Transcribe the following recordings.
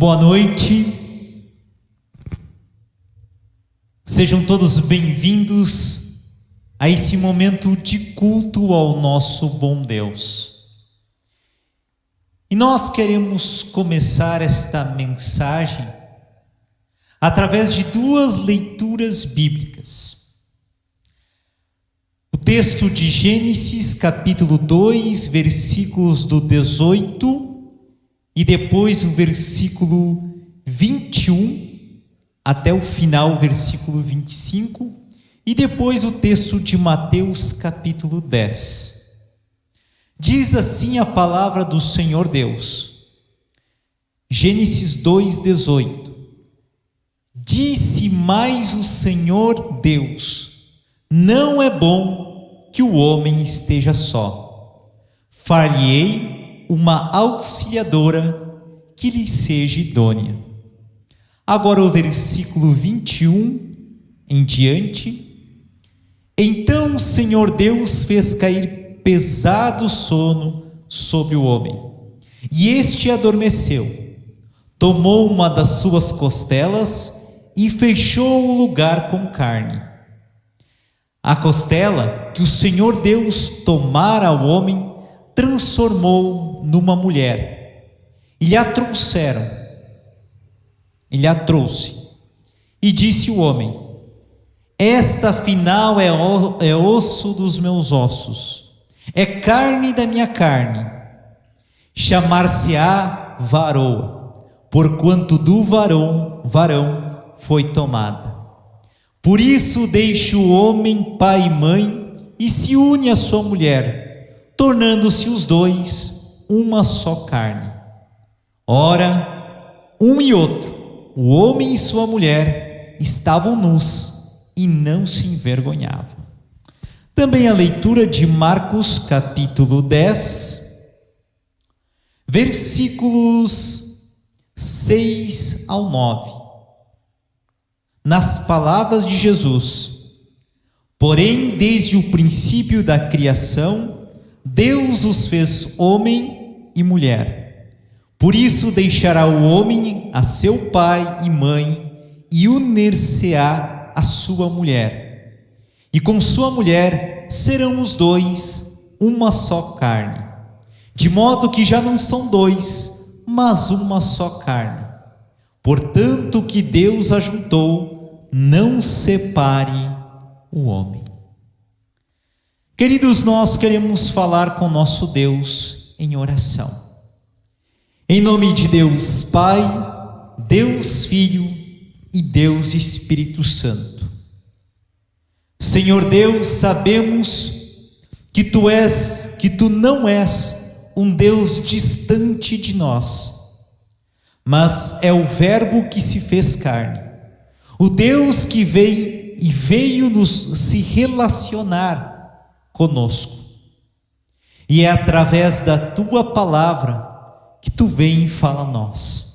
Boa noite, sejam todos bem-vindos a esse momento de culto ao nosso bom Deus. E nós queremos começar esta mensagem através de duas leituras bíblicas. O texto de Gênesis, capítulo 2, versículos do 18 e depois o versículo 21 até o final, o versículo 25, e depois o texto de Mateus, capítulo 10. Diz assim a palavra do Senhor Deus. Gênesis 2:18. Disse mais o Senhor Deus: não é bom que o homem esteja só. Far-lhe-ei uma auxiliadora que lhe seja idônea. Agora o versículo 21 em diante. Então o Senhor Deus fez cair pesado sono sobre o homem, e este adormeceu. Tomou uma das suas costelas e fechou o lugar com carne. A costela que o Senhor Deus tomara ao homem, transformou numa mulher, e lhe a trouxe, e disse o homem: esta afinal é osso dos meus ossos, é carne da minha carne. Chamar-se-á varoa, porquanto do varão foi tomada. Por isso deixa o homem pai e mãe, e se une à sua mulher, tornando-se os dois uma só carne. Ora, um e outro, o homem e sua mulher, estavam nus e não se envergonhavam. Também a leitura de Marcos, capítulo 10, versículos 6 ao 9. Nas palavras de Jesus: porém, desde o princípio da criação, Deus os fez homem e mulher. Por isso deixará o homem a seu pai e mãe, e unir-se-á a sua mulher, e com sua mulher serão os dois uma só carne. De modo que já não são dois, mas uma só carne. Portanto, o que Deus ajuntou, não separe o homem. Queridos, nós queremos falar com nosso Deus em oração. Em nome de Deus Pai, Deus Filho e Deus Espírito Santo. Senhor Deus, sabemos que Tu não és um Deus distante de nós, mas é o Verbo que se fez carne, o Deus que veio nos se relacionar conosco, e é através da Tua palavra que Tu vem e fala a nós.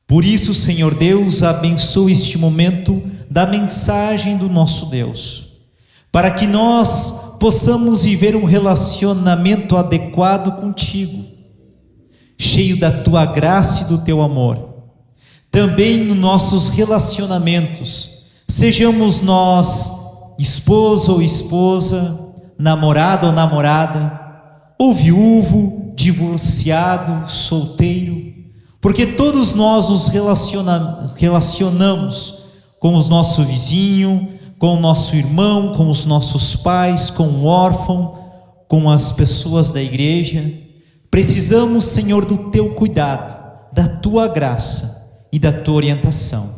Por isso, Senhor Deus, abençoa este momento da mensagem do nosso Deus, para que nós possamos viver um relacionamento adequado contigo, cheio da Tua graça e do Teu amor. Também nos nossos relacionamentos, sejamos nós esposo ou esposa, namorado ou namorada, ou viúvo, divorciado, solteiro, porque todos nós nos relacionamos com o nosso vizinho, com o nosso irmão, com os nossos pais, com o órfão, com as pessoas da igreja. Precisamos, Senhor, do Teu cuidado, da Tua graça e da Tua orientação.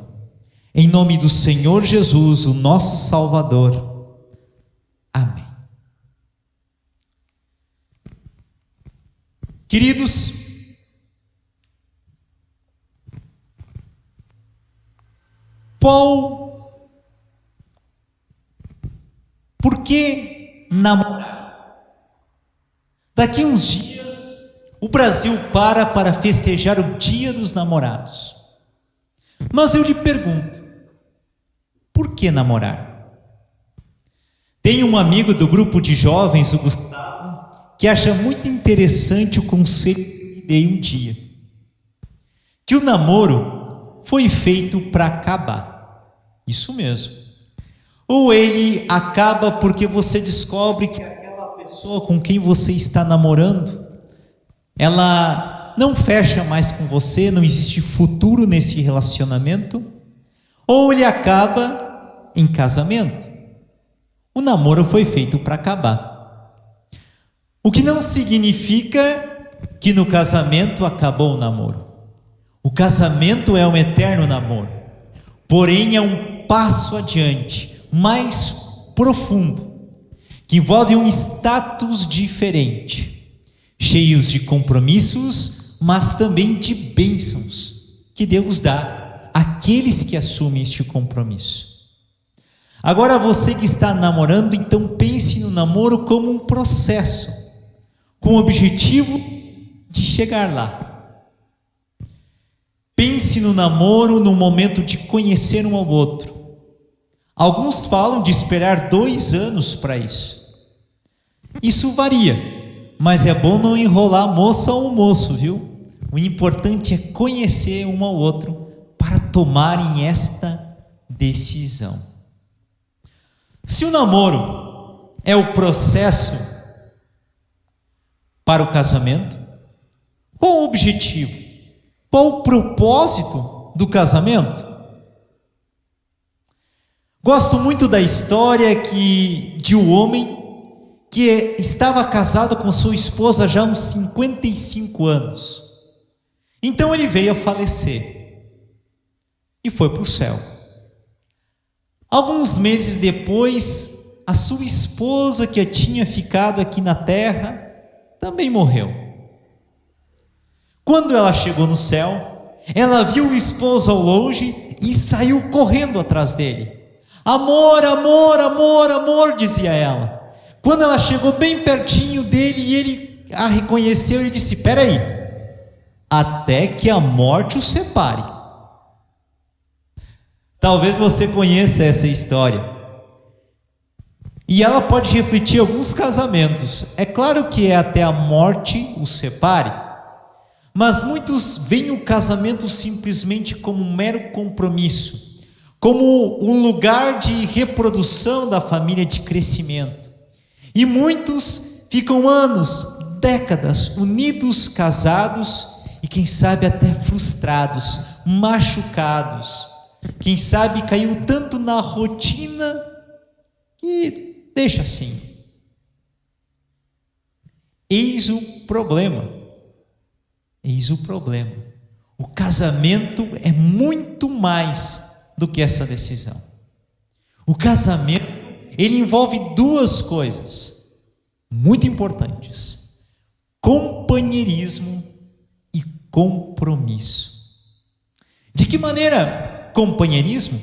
Em nome do Senhor Jesus, o nosso Salvador. Amém. Queridos, por que namorar? Daqui uns dias, o Brasil para festejar o Dia dos Namorados. Mas eu lhe pergunto, por que namorar? Tem um amigo do grupo de jovens, o Gustavo, que acha muito interessante o conceito que dei um dia, que o namoro foi feito para acabar. Isso mesmo. Ou ele acaba porque você descobre que aquela pessoa com quem você está namorando, ela não fecha mais com você, não existe futuro nesse relacionamento, ou ele acaba em casamento. O namoro foi feito para acabar. O que não significa que no casamento acabou o namoro. O casamento é um eterno namoro, porém é um passo adiante, mais profundo, que envolve um status diferente, cheios de compromissos, mas também de bênçãos que Deus dá àqueles que assumem este compromisso. Agora você que está namorando, então pense no namoro como um processo, com o objetivo de chegar lá. Pense no namoro no momento de conhecer um ao outro. Alguns falam de esperar 2 anos para isso. Isso varia, mas é bom não enrolar a moça ou o moço, viu? O importante é conhecer um ao outro para tomarem esta decisão. Se o namoro é o processo para o casamento, qual o objetivo? Qual o propósito do casamento? Gosto muito da história de um homem que estava casado com sua esposa já há uns 55 anos. Então ele veio a falecer e foi para o céu. Alguns meses depois, a sua esposa, que tinha ficado aqui na terra, também morreu. Quando ela chegou no céu, ela viu o esposo ao longe e saiu correndo atrás dele. Amor, amor, amor, amor, dizia ela. Quando ela chegou bem pertinho dele e ele a reconheceu, ele disse: espera aí, até que a morte o separe. Talvez você conheça essa história. E ela pode refletir alguns casamentos. É claro que é até a morte o separe, mas muitos veem o casamento simplesmente como um mero compromisso, como um lugar de reprodução da família, de crescimento. E muitos ficam anos, décadas, unidos, casados, e quem sabe até frustrados, machucados. Quem sabe caiu tanto na rotina que deixa assim. Eis o problema. Eis o problema. O casamento é muito mais do que essa decisão. O casamento, ele envolve 2 coisas muito importantes: companheirismo e compromisso. De que maneira companheirismo?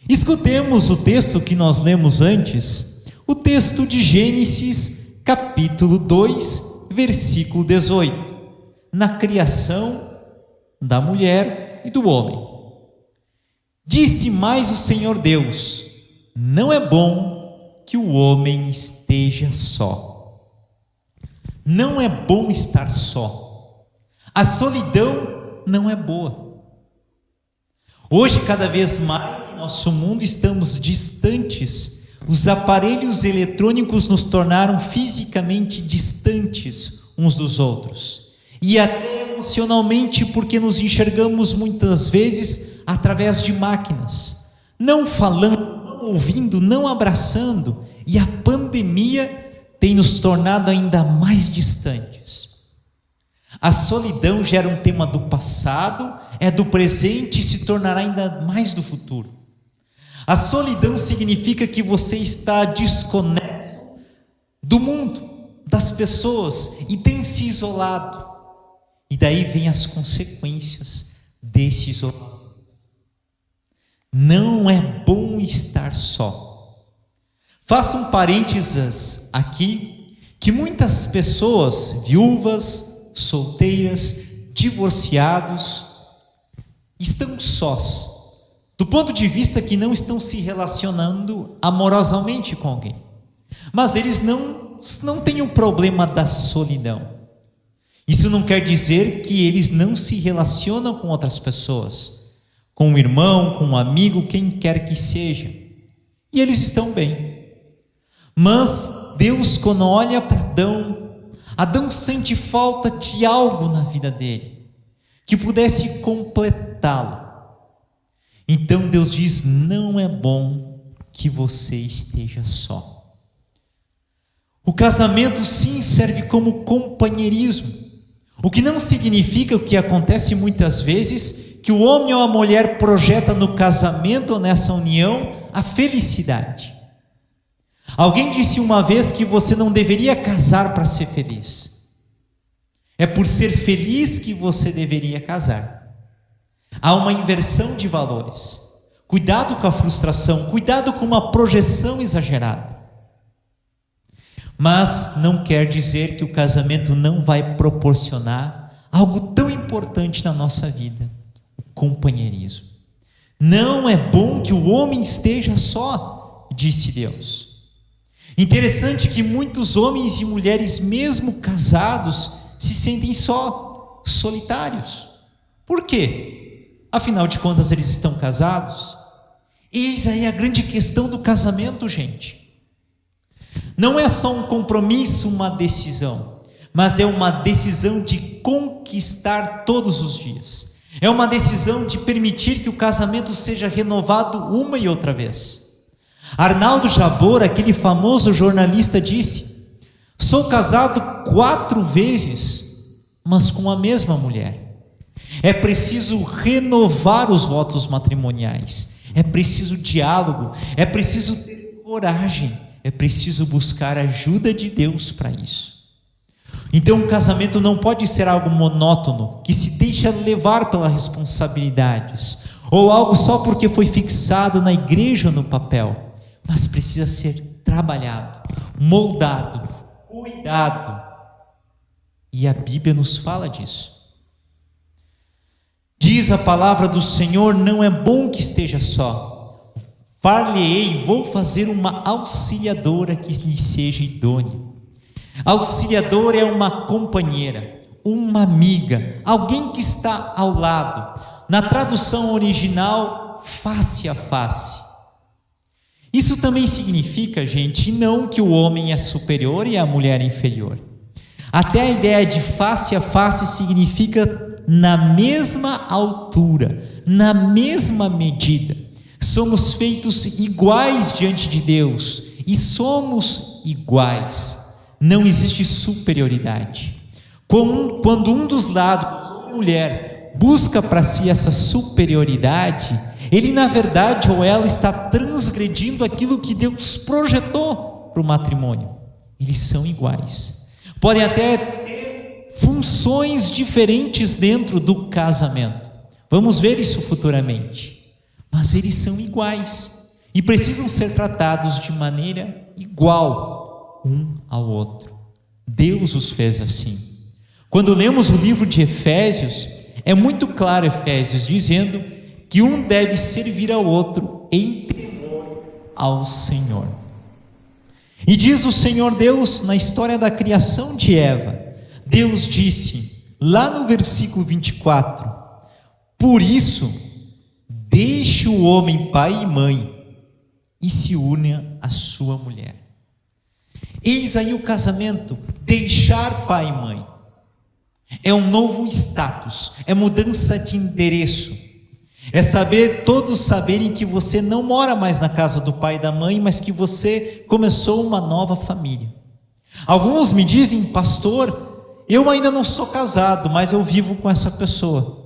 Escutemos o texto que nós lemos antes, o texto de Gênesis, capítulo 2, versículo 18, na criação da mulher e do homem. Disse mais o Senhor Deus: não é bom que o homem esteja só. Não é bom estar só. A solidão não é boa. Hoje, cada vez mais em nosso mundo estamos distantes. Os aparelhos eletrônicos nos tornaram fisicamente distantes uns dos outros, e até emocionalmente, porque nos enxergamos muitas vezes através de máquinas, não falando, não ouvindo, não abraçando, e a pandemia tem nos tornado ainda mais distantes. A solidão já era um tema do passado, é do presente e se tornará ainda mais do futuro. A solidão significa que você está desconexo do mundo, das pessoas, e tem se isolado. E daí vem as consequências desse isolamento. Não é bom estar só. Faço um parênteses aqui, que muitas pessoas, viúvas, solteiras, divorciados, estão sós, do ponto de vista que não estão se relacionando amorosamente com alguém, mas eles não têm o problema da solidão. Isso não quer dizer que eles não se relacionam com outras pessoas, com um irmão, com um amigo, quem quer que seja. E eles estão bem. Mas Deus, quando olha para Adão sente falta de algo na vida dele, que pudesse completá-lo. Então Deus diz: não é bom que você esteja só. O casamento sim serve como companheirismo, o que não significa, o que acontece muitas vezes, que o homem ou a mulher projeta no casamento ou nessa união a felicidade. Alguém disse uma vez que você não deveria casar para ser feliz. É por ser feliz que você deveria casar. Há uma inversão de valores. Cuidado com a frustração, cuidado com uma projeção exagerada. Mas não quer dizer que o casamento não vai proporcionar algo tão importante na nossa vida: o companheirismo. Não é bom que o homem esteja só, disse Deus. Interessante que muitos homens e mulheres, mesmo casados, se sentem só, solitários. Por quê? Afinal de contas, eles estão casados. Eis aí a grande questão do casamento, gente. Não é só um compromisso, uma decisão, mas é uma decisão de conquistar todos os dias. É uma decisão de permitir que o casamento seja renovado uma e outra vez. Arnaldo Jabor, aquele famoso jornalista, disse: sou casado 4 vezes, mas com a mesma mulher. É preciso renovar os votos matrimoniais, é preciso diálogo, é preciso ter coragem, é preciso buscar a ajuda de Deus para isso. Então o casamento não pode ser algo monótono, que se deixa levar pelas responsabilidades, ou algo só porque foi fixado na igreja ou no papel, mas precisa ser trabalhado, moldado, cuidado. E a Bíblia nos fala disso. Diz a palavra do Senhor: não é bom que esteja só. Far-lhe-ei, vou fazer uma auxiliadora que lhe seja idônea. Auxiliadora é uma companheira, uma amiga, alguém que está ao lado. Na tradução original, face a face. Isso também significa, gente, não que o homem é superior e a mulher é inferior. Até a ideia de face a face significa na mesma altura, na mesma medida. Somos feitos iguais diante de Deus e somos iguais. Não existe superioridade. Quando um dos lados, a mulher, busca para si essa superioridade, ele na verdade ou ela está transgredindo aquilo que Deus projetou para o matrimônio. Eles são iguais. Podem até ter funções diferentes dentro do casamento. Vamos ver isso futuramente. Mas eles são iguais e precisam ser tratados de maneira igual um ao outro. Deus os fez assim. Quando lemos o livro de Efésios, é muito claro Efésios dizendo que um deve servir ao outro em temor ao Senhor. E diz o Senhor Deus na história da criação de Eva, Deus disse, lá no versículo 24: por isso, deixe o homem pai e mãe e se une à sua mulher. Eis aí o casamento, deixar pai e mãe. É um novo status, é mudança de endereço. É saber, todos saberem que você não mora mais na casa do pai e da mãe, mas que você começou uma nova família. Alguns me dizem: pastor, eu ainda não sou casado, mas eu vivo com essa pessoa.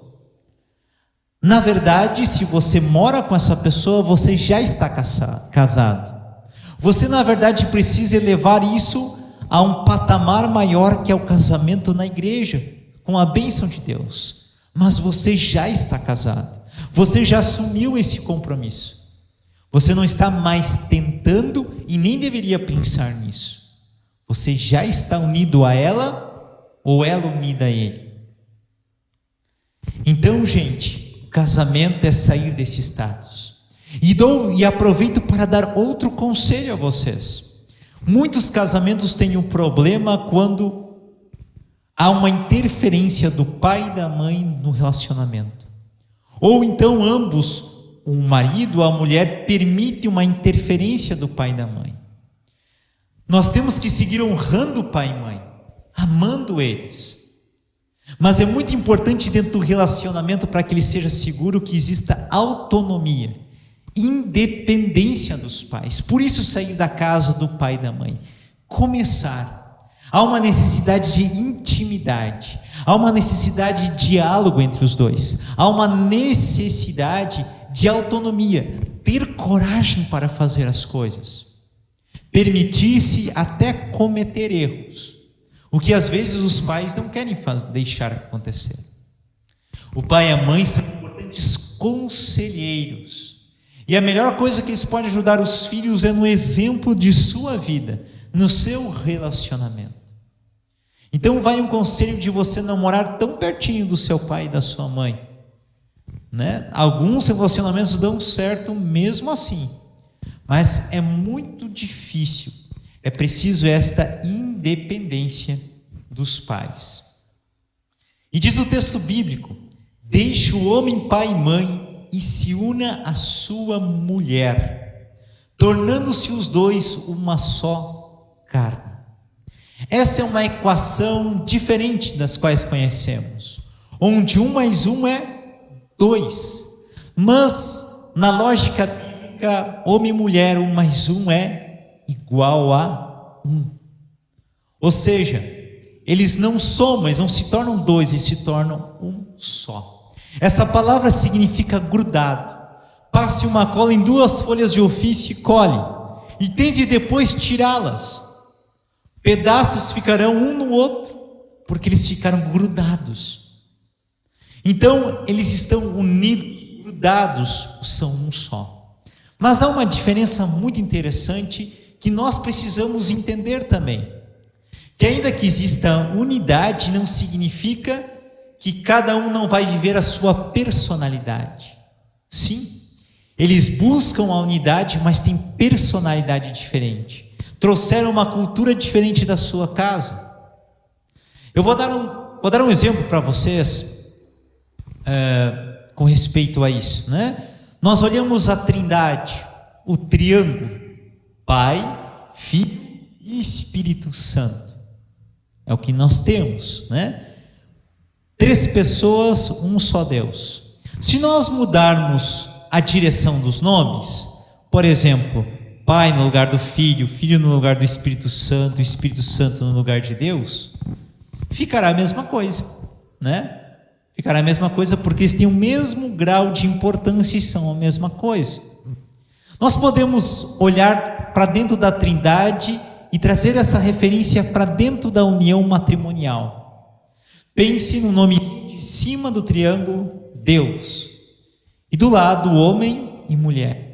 Na verdade, se você mora com essa pessoa, você já está casado. Você na verdade precisa elevar isso a um patamar maior, que é o casamento na igreja, com a bênção de Deus. Mas você já está casado. Você já assumiu esse compromisso. Você não está mais tentando e nem deveria pensar nisso. Você já está unido a ela ou ela unida a ele. Então, gente, o casamento é sair desse status. E aproveito para dar outro conselho a vocês. Muitos casamentos têm um problema quando há uma interferência do pai e da mãe no relacionamento. Ou então ambos, o marido ou a mulher, permitem uma interferência do pai e da mãe. Nós temos que seguir honrando o pai e mãe, amando eles. Mas é muito importante dentro do relacionamento, para que ele seja seguro, que exista autonomia, independência dos pais. Por isso, sair da casa do pai e da mãe. Começar. Há uma necessidade de intimidade, há uma necessidade de diálogo entre os dois, há uma necessidade de autonomia, ter coragem para fazer as coisas, permitir-se até cometer erros, o que às vezes os pais não querem deixar acontecer. O pai e a mãe são importantes conselheiros, e a melhor coisa que eles podem ajudar os filhos é no exemplo de sua vida, no seu relacionamento. Então vai um conselho de você não morar tão pertinho do seu pai e da sua mãe, né? Alguns relacionamentos dão certo mesmo assim, mas é muito difícil. É preciso esta independência dos pais. E diz o texto bíblico: deixe o homem pai e mãe e se una à sua mulher, tornando-se os dois uma só carne. Essa é uma equação diferente das quais conhecemos, onde 1 mais 1 é 2, mas na lógica bíblica, homem e mulher, 1 mais 1 é igual a 1. Ou seja, eles não somam, eles não se tornam 2, eles se tornam um só. Essa palavra significa grudado. Passe uma cola em 2 folhas de ofício e cole, e tente depois tirá-las. Pedaços ficarão um no outro, porque eles ficaram grudados. Então, eles estão unidos, grudados, são um só. Mas há uma diferença muito interessante que nós precisamos entender também. Que ainda que exista unidade, não significa que cada um não vai viver a sua personalidade. Sim, eles buscam a unidade, mas têm personalidade diferente. Trouxeram uma cultura diferente da sua casa. Eu vou dar um exemplo para vocês com respeito a isso, né? Nós olhamos a Trindade, o triângulo, Pai, Filho e Espírito Santo. É o que nós temos, né? 3 pessoas, um só Deus. Se nós mudarmos a direção dos nomes, por exemplo, Pai no lugar do Filho, Filho no lugar do Espírito Santo, Espírito Santo no lugar de Deus, ficará a mesma coisa, né? Ficará a mesma coisa, porque eles têm o mesmo grau de importância e são a mesma coisa. Nós podemos olhar para dentro da Trindade e trazer essa referência para dentro da união matrimonial. Pense no nome de cima do triângulo, Deus, e do lado, homem e mulher.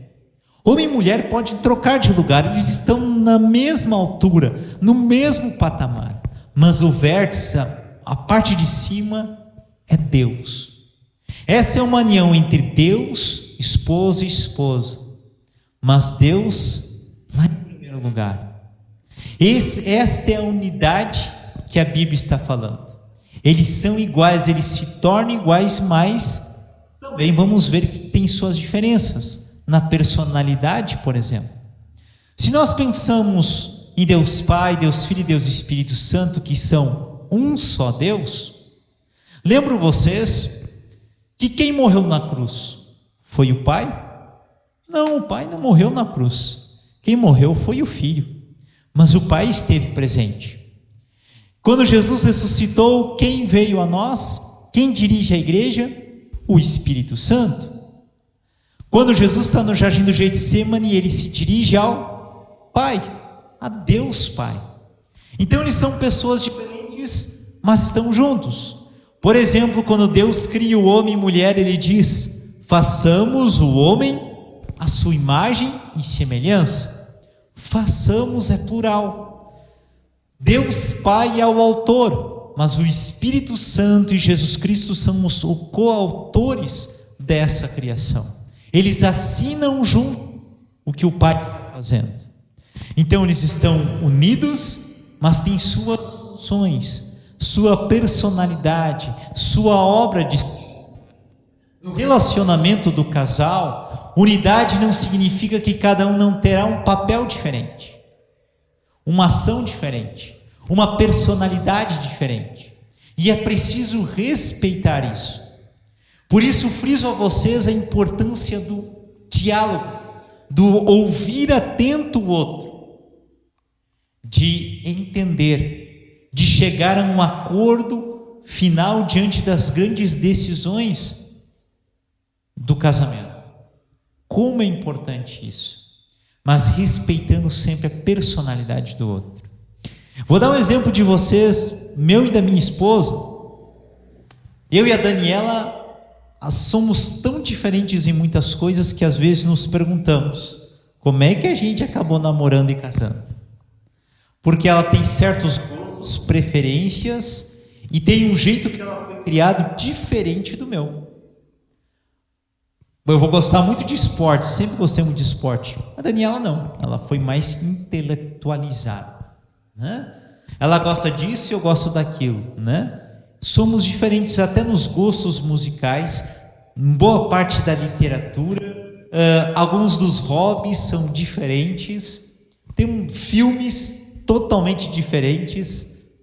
Homem e mulher podem trocar de lugar, eles estão na mesma altura, no mesmo patamar, mas o vértice, a parte de cima, é Deus. Essa é uma união entre Deus, esposo e esposa, mas Deus lá em primeiro lugar. Esta é a unidade que a Bíblia está falando. Eles são iguais, eles se tornam iguais, mas também vamos ver que tem suas diferenças. Na personalidade, por exemplo. Se nós pensamos em Deus Pai, Deus Filho e Deus Espírito Santo, que são um só Deus, lembro vocês que quem morreu na cruz foi o Pai? Não, o Pai não morreu na cruz. Quem morreu foi o Filho, mas o Pai esteve presente. Quando Jesus ressuscitou, quem veio a nós? Quem dirige a igreja? O Espírito Santo. Quando Jesus está no jardim do Getsemane, ele se dirige ao Pai, a Deus Pai. Então eles são pessoas diferentes, mas estão juntos. Por exemplo, quando Deus cria o homem e mulher, ele diz: façamos o homem à sua imagem e semelhança. Façamos é plural. Deus Pai é o autor, mas o Espírito Santo e Jesus Cristo são os coautores dessa criação. Eles assinam junto o que o Pai está fazendo. Então eles estão unidos, mas têm suas funções, sua personalidade, sua obra de... No relacionamento do casal, unidade não significa que cada um não terá um papel diferente, uma ação diferente, uma personalidade diferente. E é preciso respeitar isso. Por isso, friso a vocês a importância do diálogo, do ouvir atento o outro, de entender, de chegar a um acordo final diante das grandes decisões do casamento. Como é importante isso, mas respeitando sempre a personalidade do outro. Vou dar um exemplo de vocês, meu e da minha esposa. Eu e a Daniela somos tão diferentes em muitas coisas que às vezes nos perguntamos: como é que a gente acabou namorando e casando? Porque ela tem certos gostos, preferências, e tem um jeito que ela foi criada diferente do meu. Eu vou gostar muito de esporte, sempre gostei muito de esporte. A Daniela não, ela foi mais intelectualizada, né? Ela gosta disso e eu gosto daquilo, né? Somos diferentes até nos gostos musicais, boa parte da literatura, alguns dos hobbies são diferentes, tem filmes totalmente diferentes,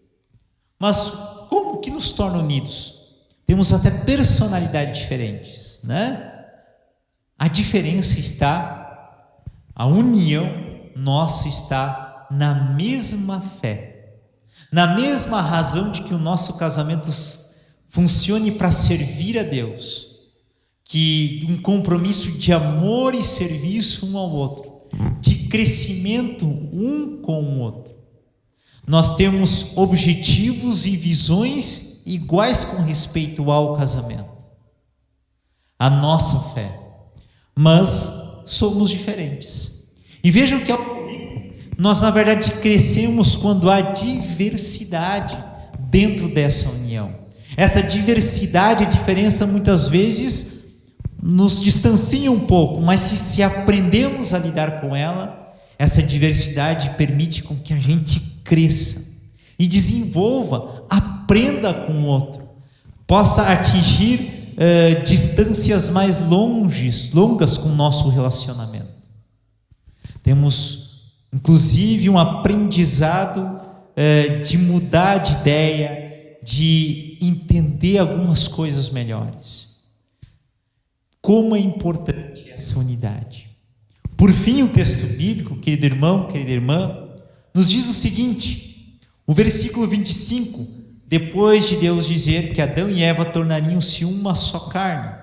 mas como que nos torna unidos? Temos até personalidades diferentes, né? A diferença está, a união nossa está na mesma fé, na mesma razão de que o nosso casamento funcione para servir a Deus, que um compromisso de amor e serviço um ao outro, de crescimento um com o outro. Nós temos objetivos e visões iguais com respeito ao casamento, a nossa fé, mas somos diferentes. E vejam que nós na verdade crescemos quando há diversidade dentro dessa união. Essa diversidade, a diferença muitas vezes nos distancia um pouco, mas se aprendemos a lidar com ela, essa diversidade permite com que a gente cresça e desenvolva, aprenda com o outro, possa atingir distâncias mais longas com o nosso relacionamento. Temos inclusive um aprendizado de mudar de ideia, de entender algumas coisas melhores. Como é importante essa unidade. Por fim, o texto bíblico, querido irmão, querida irmã, nos diz o seguinte, o versículo 25, depois de Deus dizer que Adão e Eva tornariam-se uma só carne.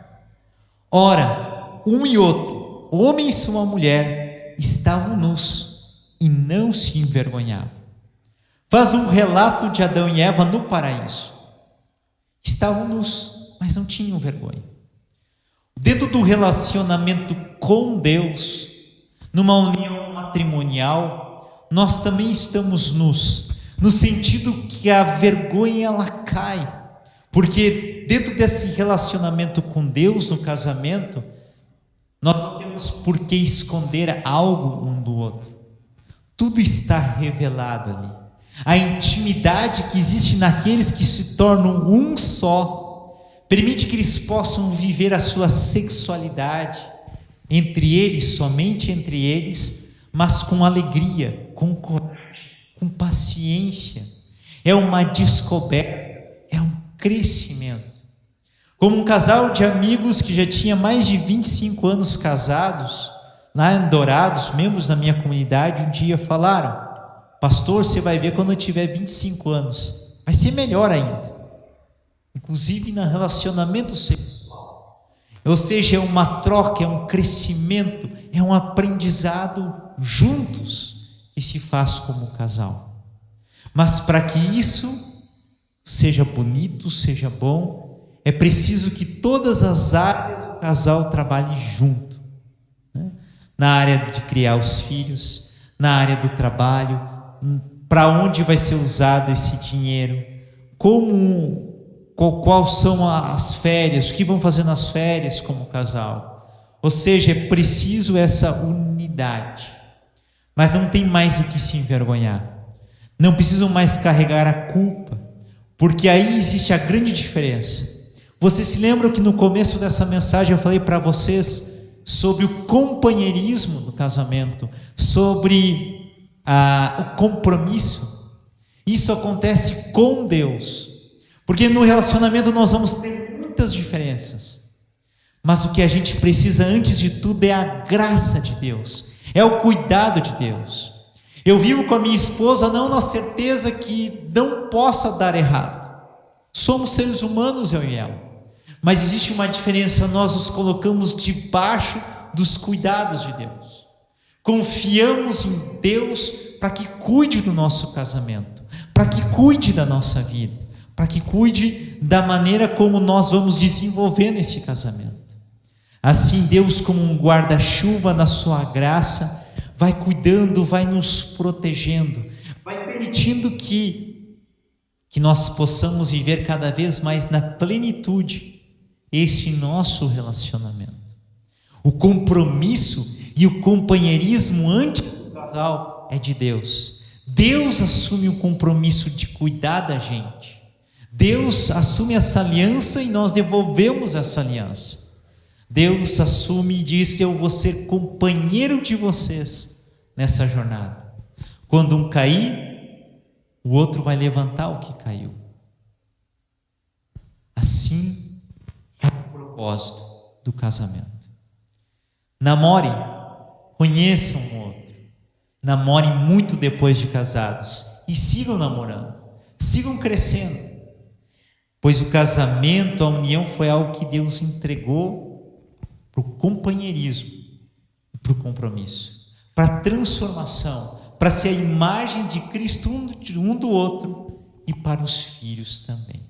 Ora, um e outro, homem e sua mulher, estavam nus e não se envergonhavam. Faz um relato de Adão e Eva no paraíso. Estavam nus, mas não tinham vergonha. Dentro do relacionamento com Deus, numa união matrimonial, nós também estamos nus, no sentido que a vergonha ela cai, porque dentro desse relacionamento com Deus, no casamento, nós não temos por que esconder algo um do outro, tudo está revelado ali, a intimidade que existe naqueles que se tornam um só, permite que eles possam viver a sua sexualidade, entre eles, somente entre eles, mas com alegria, com coragem, com paciência. É uma descoberta, é um crescimento. Como um casal de amigos que já tinha mais de 25 anos casados, lá em Dourados, membros da minha comunidade, um dia falaram: pastor, você vai ver quando eu tiver 25 anos, vai ser melhor ainda, inclusive no relacionamento sexual. Ou seja, é uma troca, é um crescimento, é um aprendizado juntos que se faz como casal. Mas para que isso seja bonito, seja bom, é preciso que todas as áreas do casal trabalhem junto, né? Na área de criar os filhos, na área do trabalho, para onde vai ser usado esse dinheiro, quais são as férias, o que vão fazer nas férias como casal. Ou seja, é preciso essa unidade, mas não tem mais o que se envergonhar, não precisam mais carregar a culpa, porque aí existe a grande diferença. Vocês se lembram que no começo dessa mensagem eu falei para vocês sobre o companheirismo do casamento, sobre o compromisso. Isso acontece com Deus, porque no relacionamento nós vamos ter muitas diferenças, mas o que a gente precisa antes de tudo é a graça de Deus, é o cuidado de Deus. Eu vivo com a minha esposa não na certeza que não possa dar errado, somos seres humanos, eu e ela, mas existe uma diferença, nós nos colocamos debaixo dos cuidados de Deus, confiamos em Deus para que cuide do nosso casamento, para que cuide da nossa vida, para que cuide da maneira como nós vamos desenvolvendo esse casamento. Assim Deus, como um guarda-chuva na sua graça, vai cuidando, vai nos protegendo, vai permitindo que nós possamos viver cada vez mais na plenitude esse nosso relacionamento. O compromisso e o companheirismo antes do casal é de Deus. Deus assume o compromisso de cuidar da gente. Deus assume essa aliança e nós devolvemos essa aliança. Deus assume e diz: eu vou ser companheiro de vocês nessa jornada. Quando um cair, o outro vai levantar o que caiu. Assim é o propósito do casamento. Namorem, conheçam o outro, namorem muito depois de casados e sigam namorando, sigam crescendo, pois o casamento, a união foi algo que Deus entregou para o companheirismo, para o compromisso, para a transformação, para ser a imagem de Cristo um do outro e para os filhos também.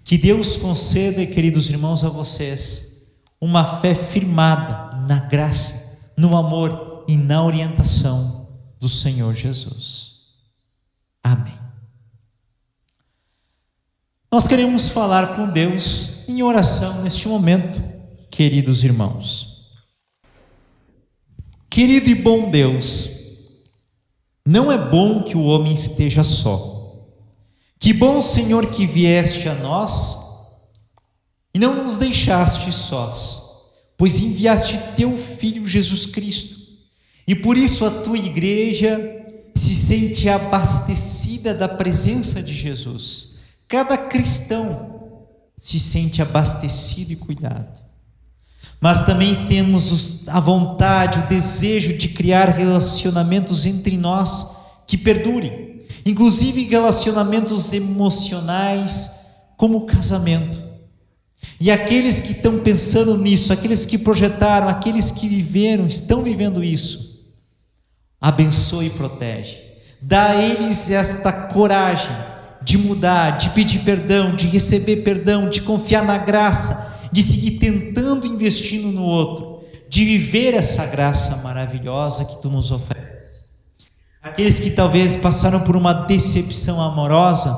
Que Deus conceda, queridos irmãos, a vocês uma fé firmada na graça, no amor e na orientação do Senhor Jesus. Amém. Nós queremos falar com Deus em oração neste momento, queridos irmãos. Querido e bom Deus, não é bom que o homem esteja só. Que bom, Senhor, que vieste a nós e não nos deixaste sós, pois enviaste teu Filho Jesus Cristo, e por isso a tua igreja se sente abastecida da presença de Jesus. Cada cristão se sente abastecido e cuidado. Mas também temos a vontade, o desejo de criar relacionamentos entre nós que perdurem, inclusive relacionamentos emocionais, como o casamento. E aqueles que estão pensando nisso, aqueles que projetaram, aqueles que viveram, estão vivendo isso, abençoe e protege. Dá a eles esta coragem de mudar, de pedir perdão, de receber perdão, de confiar na graça, de seguir tentando, investindo no outro, de viver essa graça maravilhosa que tu nos oferece. Aqueles que talvez passaram por uma decepção amorosa,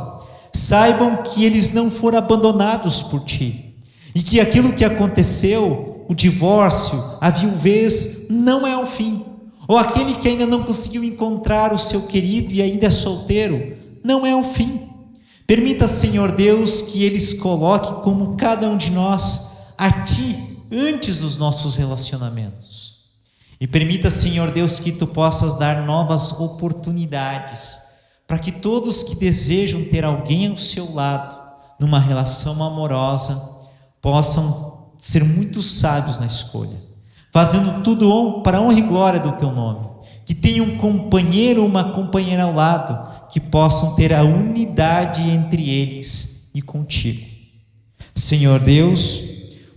saibam que eles não foram abandonados por ti, e que aquilo que aconteceu, o divórcio, a viuvez, não é o fim. Ou aquele que ainda não conseguiu encontrar o seu querido e ainda é solteiro, não é o fim. Permita, Senhor Deus, que eles coloquem como cada um de nós a ti antes dos nossos relacionamentos. E permita, Senhor Deus, que tu possas dar novas oportunidades para que todos que desejam ter alguém ao seu lado numa relação amorosa possam ser muito sábios na escolha, fazendo tudo para a honra e glória do teu nome, que tenham um companheiro ou uma companheira ao lado, que possam ter a unidade entre eles e contigo. Senhor Deus,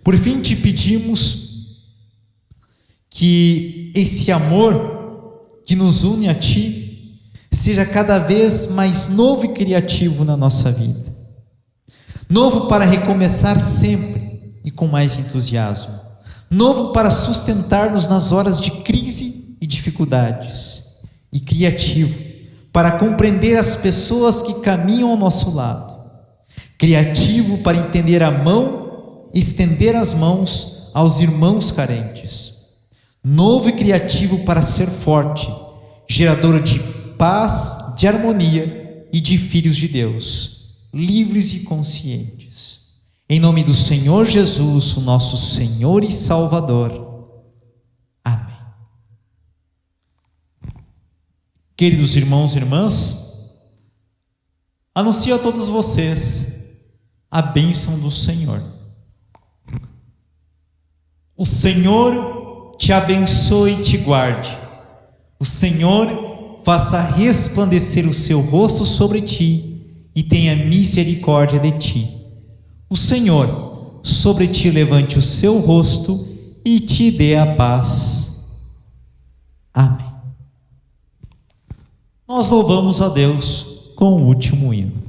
por fim te pedimos que esse amor que nos une a ti seja cada vez mais novo e criativo na nossa vida, novo para recomeçar sempre e com mais entusiasmo, novo para sustentar-nos nas horas de crise e dificuldades, e criativo para compreender as pessoas que caminham ao nosso lado, criativo para entender a mão, estender as mãos aos irmãos carentes, novo e criativo para ser forte, gerador de paz, de harmonia e de filhos de Deus, livres e conscientes. Em nome do Senhor Jesus, o nosso Senhor e Salvador. Amém. Queridos irmãos e irmãs, anuncio a todos vocês a bênção do Senhor. O Senhor te abençoe e te guarde. O Senhor faça resplandecer o seu rosto sobre ti e tenha misericórdia de ti. O Senhor sobre ti levante o seu rosto e te dê a paz. Amém. Nós louvamos a Deus com o último hino.